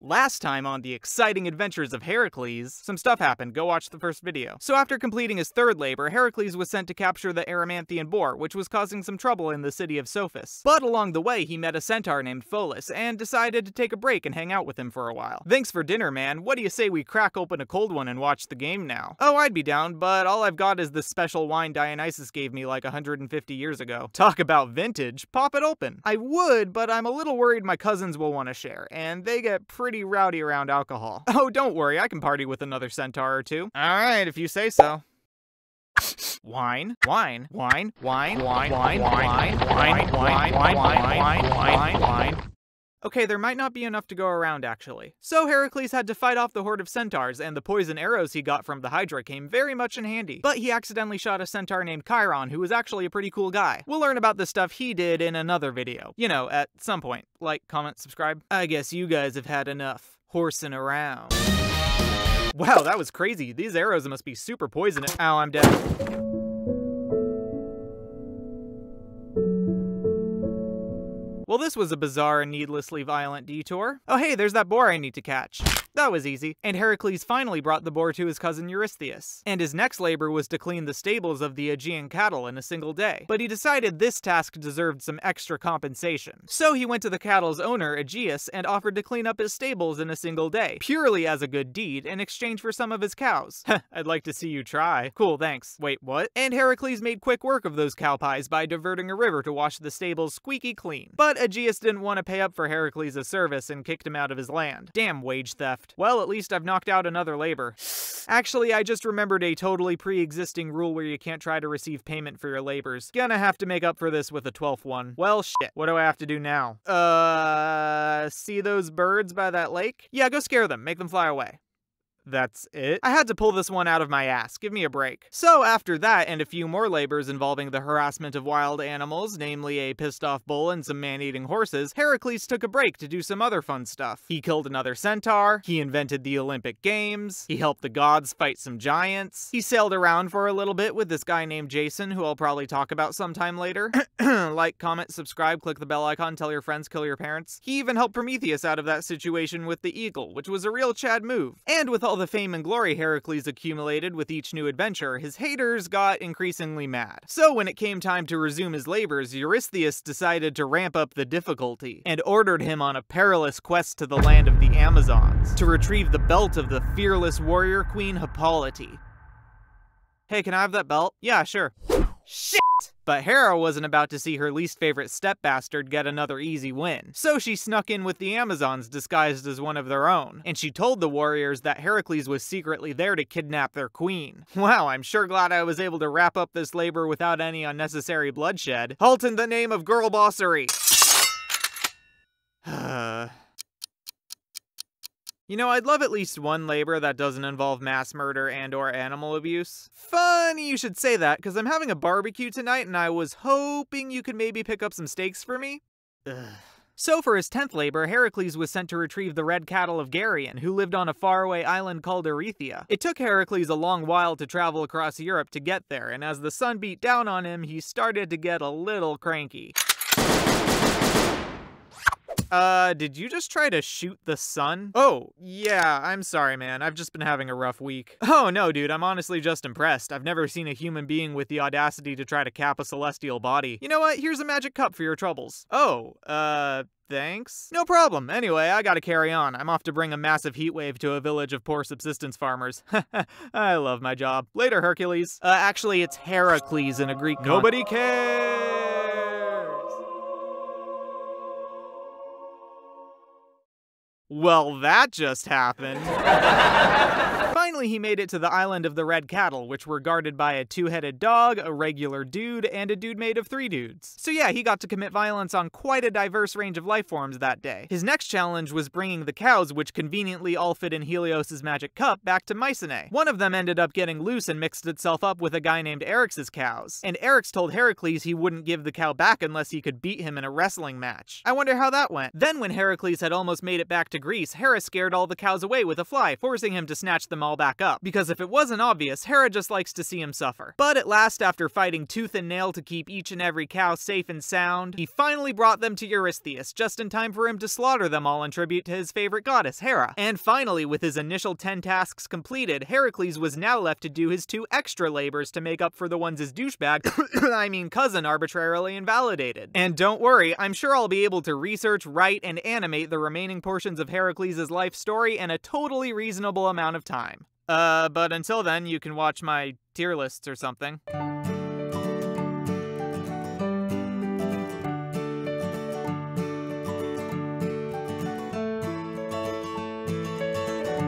Last time on the exciting adventures of Heracles, some stuff happened. Go watch the first video. So after completing his third labor, Heracles was sent to capture the Erymanthian boar, which was causing some trouble in the city of Sophis. But along the way, he met a centaur named Pholus, and decided to take a break and hang out with him for a while. Thanks for dinner, man. What do you say we crack open a cold one and watch the game now? Oh, I'd be down, but all I've got is this special wine Dionysus gave me like 150 years ago. Talk about vintage. Pop it open. I would, but I'm a little worried my cousins will want to share, and they get pretty rowdy around alcohol. Oh, don't worry, I can party with another centaur or two. Alright, if you say so. Wine, wine, wine, wine, wine, wine, wine, wine, wine, wine, wine, wine, wine. Okay, there might not be enough to go around, actually. So Heracles had to fight off the horde of centaurs, and the poison arrows he got from the Hydra came very much in handy. But he accidentally shot a centaur named Chiron, who was actually a pretty cool guy. We'll learn about the stuff he did in another video. You know, at some point. Like, comment, subscribe. I guess you guys have had enough horsing around. Wow, that was crazy. These arrows must be super poisonous. Ow, I'm dead. Well, this was a bizarre and needlessly violent detour. Oh hey, there's that boar I need to catch. That was easy. And Heracles finally brought the boar to his cousin Eurystheus. And his next labor was to clean the stables of the Aegean cattle in a single day. But he decided this task deserved some extra compensation. So he went to the cattle's owner, Aegeus, and offered to clean up his stables in a single day, purely as a good deed, in exchange for some of his cows. I'd like to see you try. Cool, thanks. Wait, what? And Heracles made quick work of those cow pies by diverting a river to wash the stables squeaky clean. But Aegeus didn't want to pay up for Heracles' service and kicked him out of his land. Damn wage theft. Well, at least I've knocked out another labor. Actually, I just remembered a totally pre-existing rule where you can't try to receive payment for your labors. Gonna have to make up for this with a 12th one. Well, shit. What do I have to do now? See those birds by that lake? Yeah, go scare them. Make them fly away. That's it? I had to pull this one out of my ass. Give me a break. So after that, and a few more labors involving the harassment of wild animals, namely a pissed-off bull and some man-eating horses, Heracles took a break to do some other fun stuff. He killed another centaur, he invented the Olympic Games, he helped the gods fight some giants, he sailed around for a little bit with this guy named Jason, who I'll probably talk about sometime later. Like, comment, subscribe, click the bell icon, tell your friends, kill your parents. He even helped Prometheus out of that situation with the eagle, which was a real Chad move. And with all the fame and glory Heracles accumulated with each new adventure, his haters got increasingly mad. So when it came time to resume his labors, Eurystheus decided to ramp up the difficulty, and ordered him on a perilous quest to the land of the Amazons, to retrieve the belt of the fearless warrior queen Hippolyte. Hey, can I have that belt? Yeah, sure. Shit! But Hera wasn't about to see her least favorite step-bastard get another easy win. So she snuck in with the Amazons disguised as one of their own, and she told the warriors that Heracles was secretly there to kidnap their queen. Wow, I'm sure glad I was able to wrap up this labor without any unnecessary bloodshed. Halt in the name of girl bossery! You know, I'd love at least one labor that doesn't involve mass murder and/or animal abuse. Funny you should say that, because I'm having a barbecue tonight and I was hoping you could maybe pick up some steaks for me. So for his 10th labor, Heracles was sent to retrieve the red cattle of Geryon, who lived on a faraway island called Erythea. It took Heracles a long while to travel across Europe to get there, and as the sun beat down on him, he started to get a little cranky. Did you just try to shoot the sun? Oh, yeah, I'm sorry, man. I've just been having a rough week. Oh, no, dude, I'm honestly just impressed. I've never seen a human being with the audacity to try to cap a celestial body. You know what? Here's a magic cup for your troubles. Oh, thanks? No problem. Anyway, I gotta carry on. I'm off to bring a massive heat wave to a village of poor subsistence farmers. I love my job. Later, Hercules. Actually, it's Heracles in a Greek. Nobody cares! Well, that just happened. Finally, he made it to the island of the red cattle, which were guarded by a two-headed dog, a regular dude, and a dude made of 3 dudes. So yeah, he got to commit violence on quite a diverse range of life forms that day. His next challenge was bringing the cows, which conveniently all fit in Helios' magic cup, back to Mycenae. One of them ended up getting loose and mixed itself up with a guy named Eryx's cows. And Eryx told Heracles he wouldn't give the cow back unless he could beat him in a wrestling match. I wonder how that went. Then when Heracles had almost made it back to Greece, Hera scared all the cows away with a fly, forcing him to snatch them all back back up, because if it wasn't obvious, Hera just likes to see him suffer. But at last, after fighting tooth and nail to keep each and every cow safe and sound, he finally brought them to Eurystheus, just in time for him to slaughter them all in tribute to his favorite goddess, Hera. And finally, with his initial 10 tasks completed, Heracles was now left to do his 2 extra labors to make up for the ones his douchebag, cousin arbitrarily invalidated. And don't worry, I'm sure I'll be able to research, write, and animate the remaining portions of Heracles' life story in a totally reasonable amount of time. But until then, you can watch my tier lists or something.